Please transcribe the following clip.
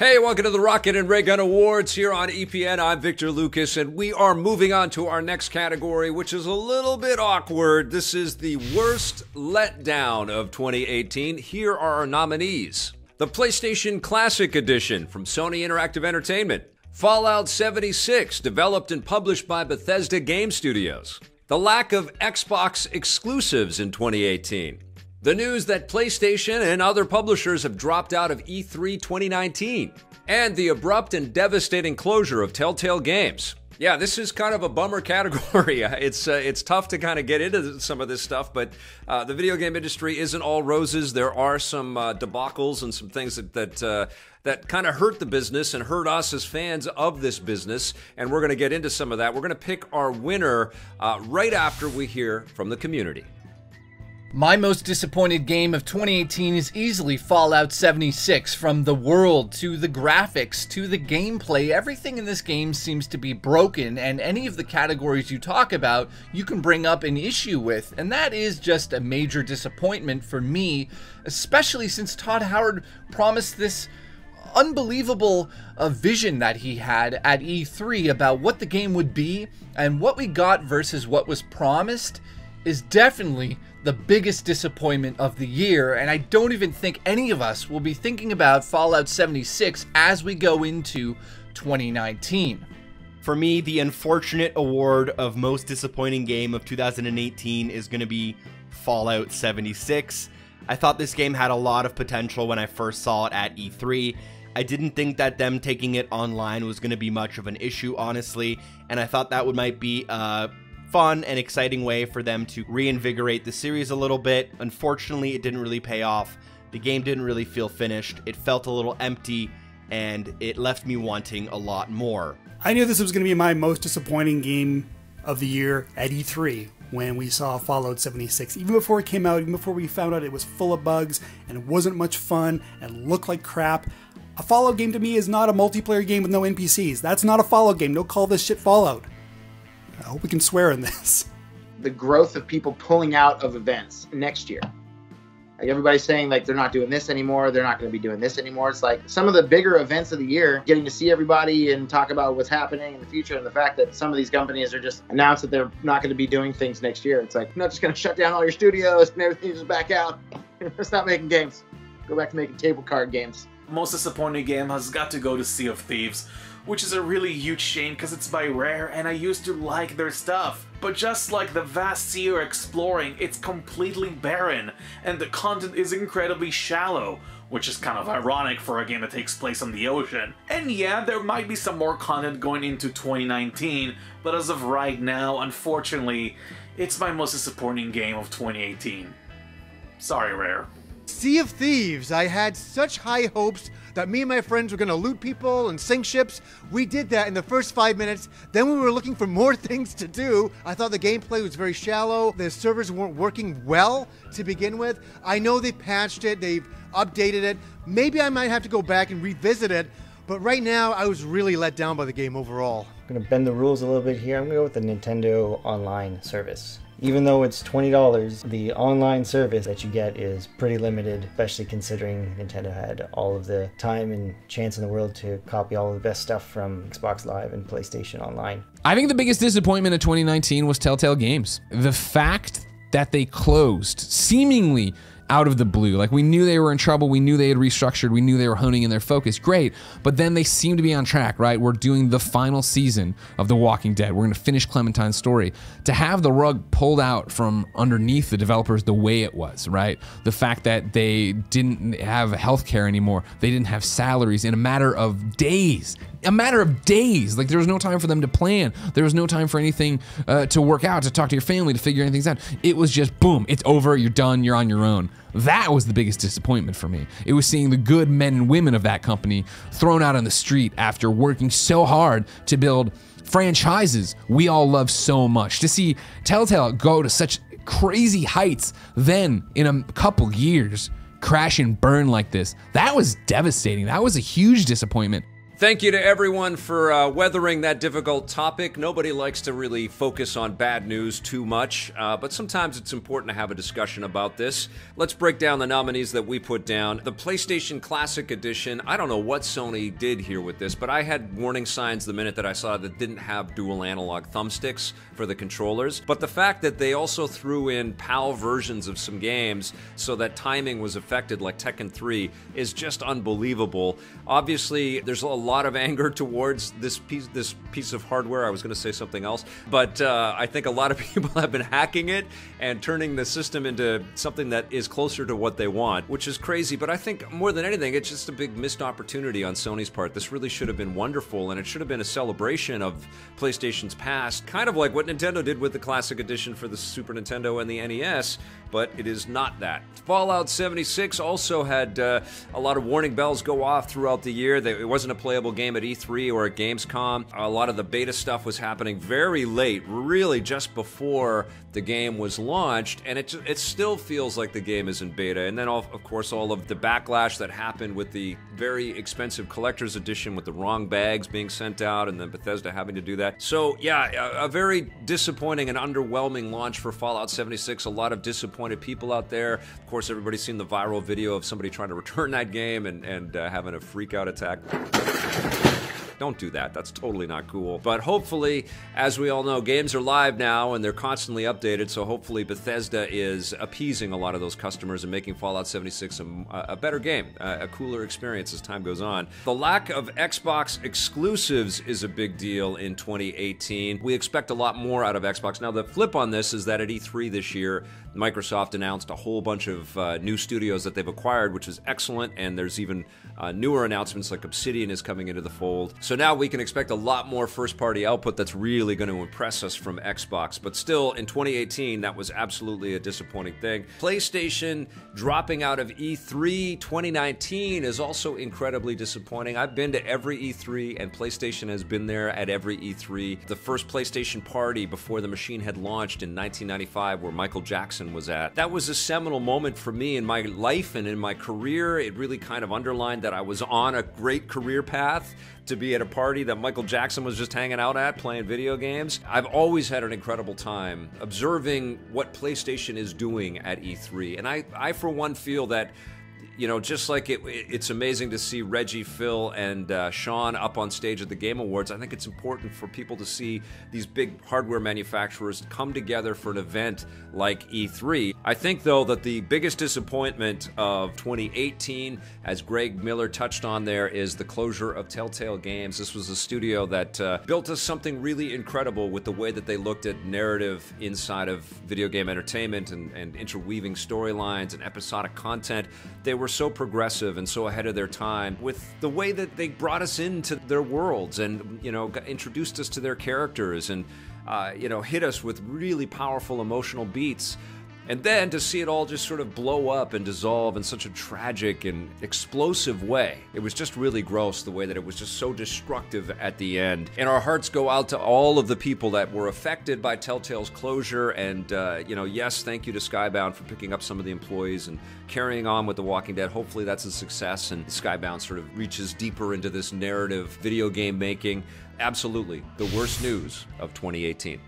Hey, welcome to the Rocket and Raygun Awards here on EPN. I'm Victor Lucas, and we are moving on to our next category, which is a little bit awkward. This is the worst letdown of 2018. Here are our nominees. The PlayStation Classic Edition from Sony Interactive Entertainment. Fallout 76, developed and published by Bethesda Game Studios. The lack of Xbox exclusives in 2018. The news that PlayStation and other publishers have dropped out of E3 2019. And the abrupt and devastating closure of Telltale Games. Yeah, this is kind of a bummer category. It's tough to kind of get into some of this stuff, but the video game industry isn't all roses. There are some debacles and some things that kind of hurt the business and hurt us as fans of this business, and we're going to get into some of that. We're going to pick our winner right after we hear from the community. My most disappointed game of 2018 is easily Fallout 76. From the world, to the graphics, to the gameplay, everything in this game seems to be broken, and any of the categories you talk about, you can bring up an issue with, and that is just a major disappointment for me, especially since Todd Howard promised this unbelievable vision that he had at E3 about what the game would be, and what we got versus what was promised is definitely the biggest disappointment of the year, and I don't even think any of us will be thinking about Fallout 76 as we go into 2019. For me, the unfortunate award of most disappointing game of 2018 is going to be Fallout 76. I thought this game had a lot of potential when I first saw it at E3. I didn't think that them taking it online was going to be much of an issue, honestly, and I thought that might be fun and exciting way for them to reinvigorate the series a little bit. Unfortunately, it didn't really pay off. The game didn't really feel finished. It felt a little empty, and it left me wanting a lot more. I knew this was going to be my most disappointing game of the year at E3 when we saw Fallout 76. Even before it came out, even before we found out it was full of bugs and it wasn't much fun and looked like crap. A Fallout game to me is not a multiplayer game with no NPCs. That's not a Fallout game. Don't call this shit Fallout. I hope we can swear in this. The growth of people pulling out of events next year. Like everybody's saying, like, they're not doing this anymore. They're not going to be doing this anymore. It's like some of the bigger events of the year, getting to see everybody and talk about what's happening in the future, and the fact that some of these companies are just announced that they're not going to be doing things next year. It's like, you're not just going to shut down all your studios and everything, just back out. Stop making games. Go back to making table card games. Most disappointing game has got to go to Sea of Thieves, which is a really huge shame because it's by Rare and I used to like their stuff. But just like the vast sea you're exploring, it's completely barren, and the content is incredibly shallow, which is kind of ironic for a game that takes place on the ocean. And yeah, there might be some more content going into 2019, but as of right now, unfortunately, it's my most disappointing game of 2018. Sorry, Rare. Sea of Thieves. I had such high hopes that me and my friends were going to loot people and sink ships. We did that in the first 5 minutes. Then we were looking for more things to do. I thought the gameplay was very shallow. The servers weren't working well to begin with. I know they patched it. They've updated it. Maybe I might have to go back and revisit it. But right now, I was really let down by the game overall. I'm going to bend the rules a little bit here. I'm going to go with the Nintendo Online service. Even though it's $20, the online service that you get is pretty limited, especially considering Nintendo had all of the time and chance in the world to copy all of the best stuff from Xbox Live and PlayStation Online. I think the biggest disappointment of 2019 was Telltale Games. The fact that they closed, seemingly out of the blue. Like, we knew they were in trouble, we knew they had restructured, we knew they were honing in their focus, great, but then they seem to be on track, right? We're doing the final season of The Walking Dead, we're gonna finish Clementine's story. To have the rug pulled out from underneath the developers the way it was, right? The fact that they didn't have healthcare anymore, they didn't have salaries in a matter of days. Like, there was no time for them to plan. There was no time for anything to work out, to talk to your family, to figure anything out. It was just, boom, it's over, you're done, you're on your own. That was the biggest disappointment for me. It was seeing the good men and women of that company thrown out on the street after working so hard to build franchises we all love so much. To see Telltale go to such crazy heights then in a couple years, crash and burn like this, that was devastating. That was a huge disappointment. Thank you to everyone for weathering that difficult topic. Nobody likes to really focus on bad news too much, but sometimes it's important to have a discussion about this. Let's break down the nominees that we put down. The PlayStation Classic Edition, I don't know what Sony did here with this, but I had warning signs the minute that I saw that didn't have dual analog thumbsticks for the controllers. But the fact that they also threw in PAL versions of some games so that timing was affected, like Tekken 3, is just unbelievable. Obviously, there's a lot of anger towards this piece of hardware. I was going to say something else, but I think a lot of people have been hacking it and turning the system into something that is closer to what they want, which is crazy. But I think more than anything, it's just a big missed opportunity on Sony's part. This really should have been wonderful, and it should have been a celebration of PlayStation's past, kind of like what Nintendo did with the Classic Edition for the Super Nintendo and the NES, but it is not that. Fallout 76 also had a lot of warning bells go off throughout the year. It wasn't a playable game at E3 or at Gamescom. A lot of the beta stuff was happening very late, really just before the game was launched, and it still feels like the game is in beta. And then, of course, all of the backlash that happened with the very expensive collector's edition with the wrong bags being sent out, and then Bethesda having to do that. So, yeah, a very disappointing and underwhelming launch for Fallout 76. A lot of disappointed people out there. Of course, everybody's seen the viral video of somebody trying to return that game and having a freak-out attack. Don't do that. That's totally not cool. But hopefully, as we all know, games are live now and they're constantly updated, so hopefully Bethesda is appeasing a lot of those customers and making Fallout 76 a better game, a cooler experience as time goes on. The lack of Xbox exclusives is a big deal in 2018. We expect a lot more out of Xbox. Now, the flip on this is that at E3 this year, Microsoft announced a whole bunch of new studios that they've acquired, which is excellent, and there's even newer announcements like Obsidian is coming into the fold. So now we can expect a lot more first-party output that's really going to impress us from Xbox. But still, in 2018, that was absolutely a disappointing thing. PlayStation dropping out of E3 2019 is also incredibly disappointing. I've been to every E3, and PlayStation has been there at every E3. The first PlayStation party before the machine had launched in 1995, where Michael Jackson was at. That was a seminal moment for me in my life and in my career. It really kind of underlined that I was on a great career path to be at a party that Michael Jackson was just hanging out at, playing video games. I've always had an incredible time observing what PlayStation is doing at E3. And I for one, feel that, you know, just like it's amazing to see Reggie, Phil, and Sean up on stage at the Game Awards, I think it's important for people to see these big hardware manufacturers come together for an event like E3. I think, though, that the biggest disappointment of 2018, as Greg Miller touched on there, is the closure of Telltale Games. This was a studio that built us something really incredible with the way that they looked at narrative inside of video game entertainment and interweaving storylines and episodic content. They were so progressive and so ahead of their time with the way that they brought us into their worlds and, you know, introduced us to their characters and, you know, hit us with really powerful emotional beats. And then to see it all just sort of blow up and dissolve in such a tragic and explosive way. It was just really gross the way that it was just so destructive at the end. And our hearts go out to all of the people that were affected by Telltale's closure. And, you know, yes, thank you to Skybound for picking up some of the employees and carrying on with The Walking Dead. Hopefully that's a success and Skybound sort of reaches deeper into this narrative video game making. Absolutely the worst news of 2018.